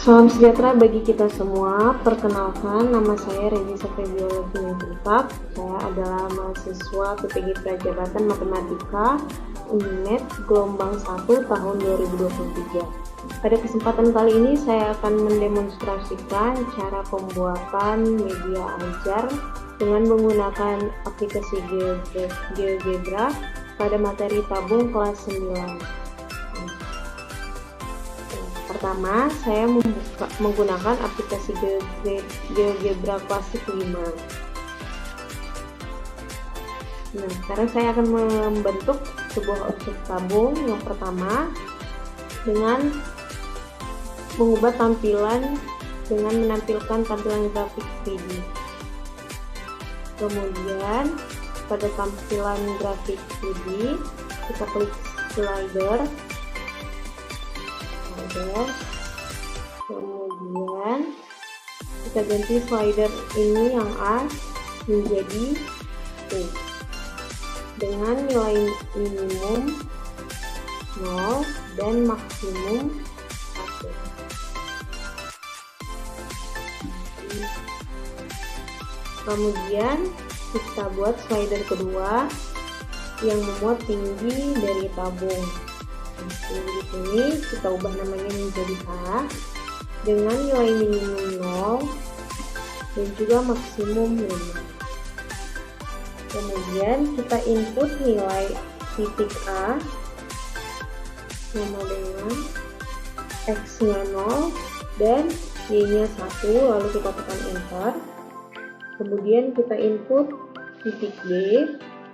Salam sejahtera bagi kita semua. Perkenalkan, nama saya Regi Febiologi Nurita. Saya adalah mahasiswa PPG Prajabatan Matematika Unimed gelombang 1 tahun 2023. Pada kesempatan kali ini saya akan mendemonstrasikan cara pembuatan media ajar dengan menggunakan aplikasi GeoGebra pada materi tabung kelas 9. Pertama, saya menggunakan aplikasi GeoGebra klasik 5. Nah, sekarang saya akan membentuk sebuah objek tabung. Yang pertama, dengan mengubah tampilan dengan menampilkan tampilan grafik 3D. Kemudian, pada tampilan grafik 3D, kita klik slider. Kemudian kita ganti slider ini yang A menjadi U dengan nilai minimum 0 dan maksimum 1. Kemudian kita buat slider kedua yang memuat tinggi dari tabung. Di sini kita ubah namanya menjadi A dengan nilai minimum 0 dan juga maksimum 5. Kemudian kita input nilai titik A sama dengan X-nya 0 dan Y-nya 1, lalu kita tekan enter. Kemudian kita input titik B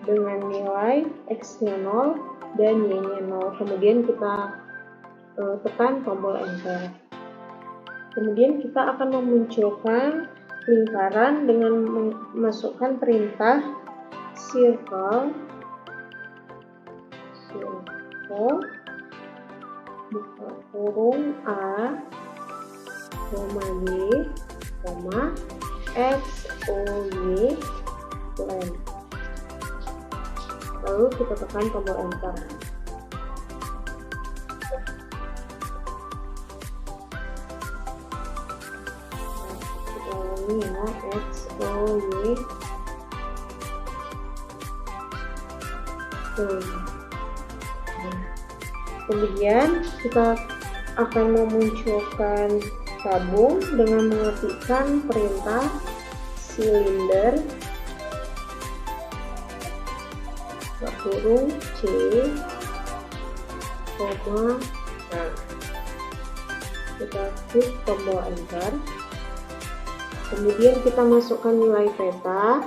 dengan nilai X-nya 0 dan Y-nya 0. Kemudian kita tekan tombol enter. Kemudian kita akan memunculkan lingkaran dengan memasukkan perintah circle buka kurung A, B, X, O, Y, plan. Lalu kita tekan tombol enter. Ini ya, X, O, Y, kemudian kita akan memunculkan tabung dengan mengetikkan perintah silinder kurung C, koma, A. Kita klik tombol enter. Kemudian kita masukkan nilai peta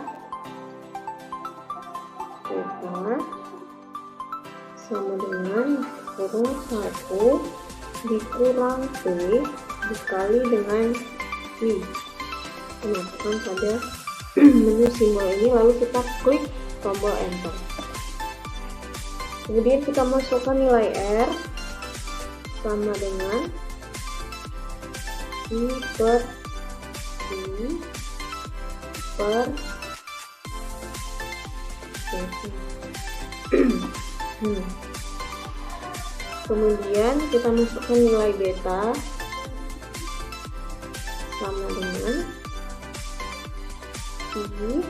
sama dengan kurung 1 dikurang P dikali dengan I. Masukkan pada menu simbol ini, lalu kita klik tombol enter. Kemudian kita masukkan nilai R sama dengan I per I per kemudian kita masukkan nilai beta sama dengan I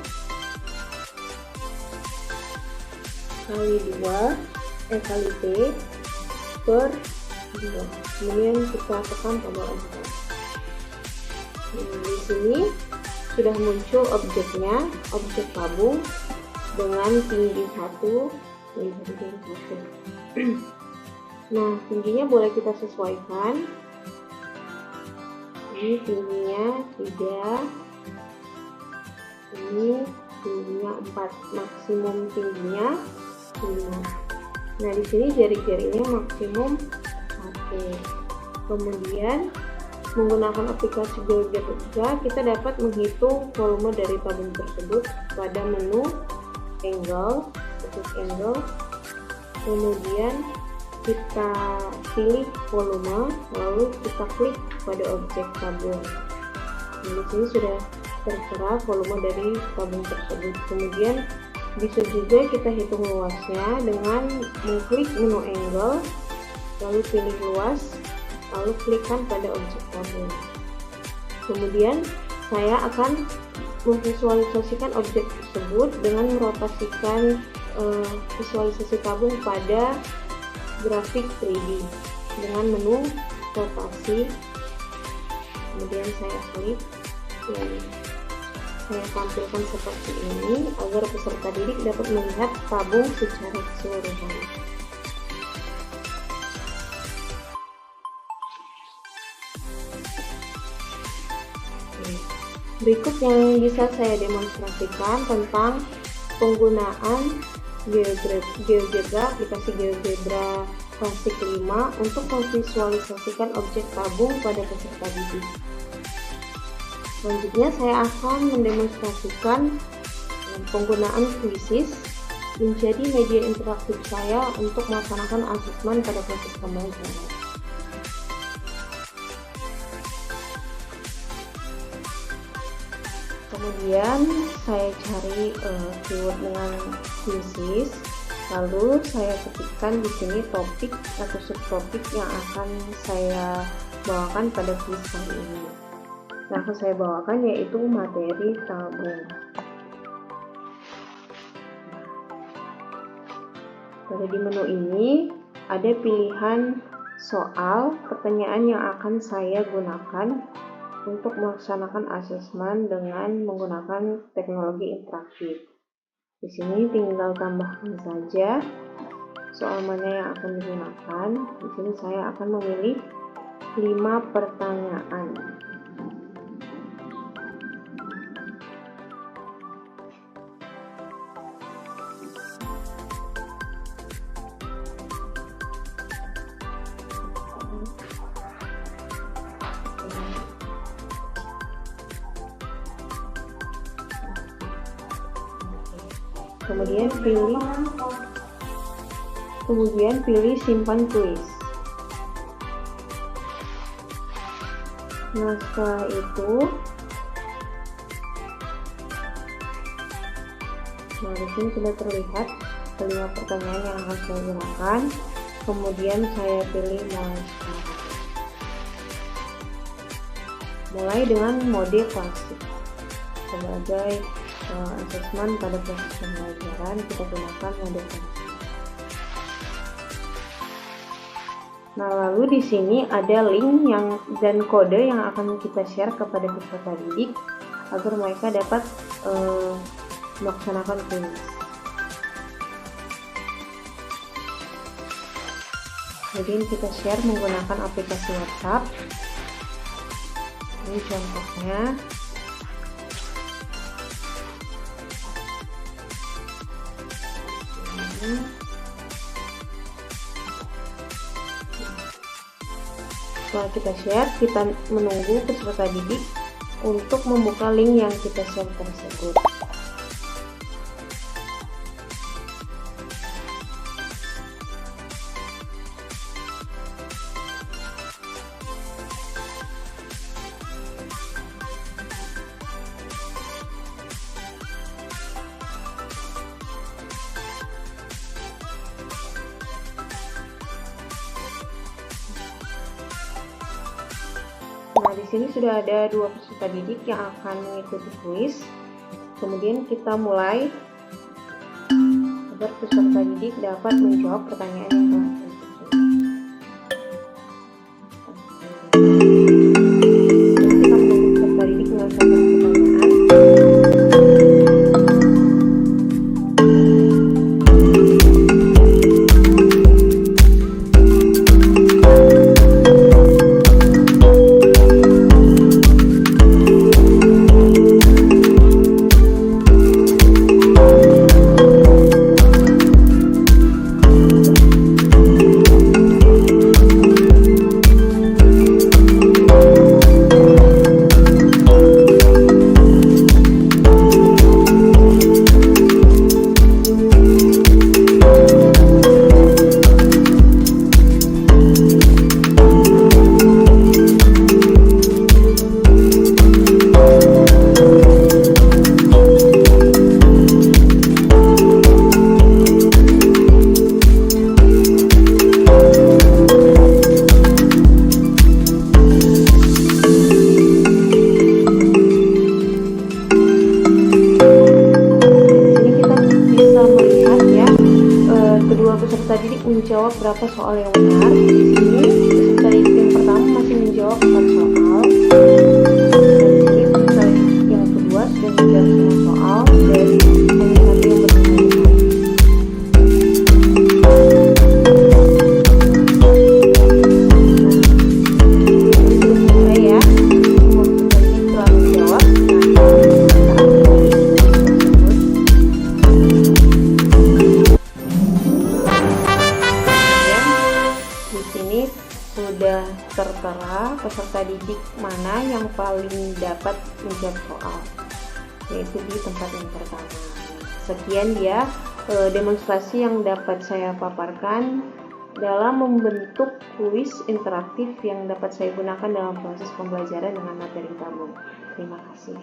kali 2 kali T per 2. Kemudian kita tekan tombol enter. Di sini sudah muncul objeknya, objek tabung dengan tinggi 1 dan tinggi 1. Nah, tingginya boleh kita sesuaikan. Ini tingginya 3, ini tingginya 4, maksimum tingginya 5. Nah, di sini jari-jarinya maksimum 1. Kemudian menggunakan aplikasi GeoGebra kita dapat menghitung volume dari tabung tersebut pada menu angle, kemudian kita pilih volume, lalu kita klik pada objek tabung. Nah, di sini sudah tertera volume dari tabung tersebut. Kemudian bisa juga kita hitung luasnya dengan mengklik menu angle, lalu pilih luas lalu klikkan pada objek tabung. Kemudian saya akan memvisualisasikan objek tersebut dengan merotasikan visualisasi tabung pada grafik 3D dengan menu rotasi. Kemudian saya klik dan saya tampilkan seperti ini agar peserta didik dapat melihat tabung secara keseluruhan. Berikut yang bisa saya demonstrasikan tentang penggunaan GeoGebra, aplikasi GeoGebra klasik 5 untuk memvisualisasikan objek tabung pada peserta didik. Selanjutnya saya akan mendemonstrasikan penggunaan Quizzes menjadi media interaktif saya untuk melaksanakan asesmen pada proses pembelajaran. Kemudian saya cari keyword dengan Quizzes, lalu saya ketikkan di sini topik atau subtopik yang akan saya bawakan pada quiz kali ini. Yang akan saya bawakan yaitu materi tabung. Pada di menu ini ada pilihan soal pertanyaan yang akan saya gunakan untuk melaksanakan asesmen dengan menggunakan teknologi interaktif. Di sini tinggal tambahkan saja soal mana yang akan digunakan. Di sini saya akan memilih 5 pertanyaan. Kemudian pilih simpan kuis. Nah, setelah itu di sini sudah terlihat kelima pertanyaan yang akan saya gunakan. Kemudian saya pilih mulai sekarang. Mulai dengan mode klasik. Sebagai asesmen pada proses pembelajaran, kita gunakan mode klasik. Nah, lalu di sini ada link dan kode yang akan kita share kepada peserta didik agar mereka dapat melaksanakan kuis. Jadi kita share menggunakan aplikasi WhatsApp. Ini contohnya. Setelah kita share, kita menunggu peserta didik untuk membuka link yang kita share tersebut. Nah, di sini sudah ada 2 peserta didik yang akan mengikuti kuis. Kemudian kita mulai agar peserta didik dapat menjawab pertanyaan yang telah ditentukan. Kita menunggu peserta didik menyelesaikan pertanyaan. menjawab berapa soal yang benar. Di sini peserta didik yang pertama masih menjawab 4 soal. Dan di sini peserta didik yang kedua sudah menjawab semua soal dan hanya satu yang bertanya benar. Sudah tertera peserta didik mana yang paling dapat menjawab soal, yaitu di tempat yang pertama. Sekian ya demonstrasi yang dapat saya paparkan dalam membentuk kuis interaktif yang dapat saya gunakan dalam proses pembelajaran dengan materi tabung. Terima kasih.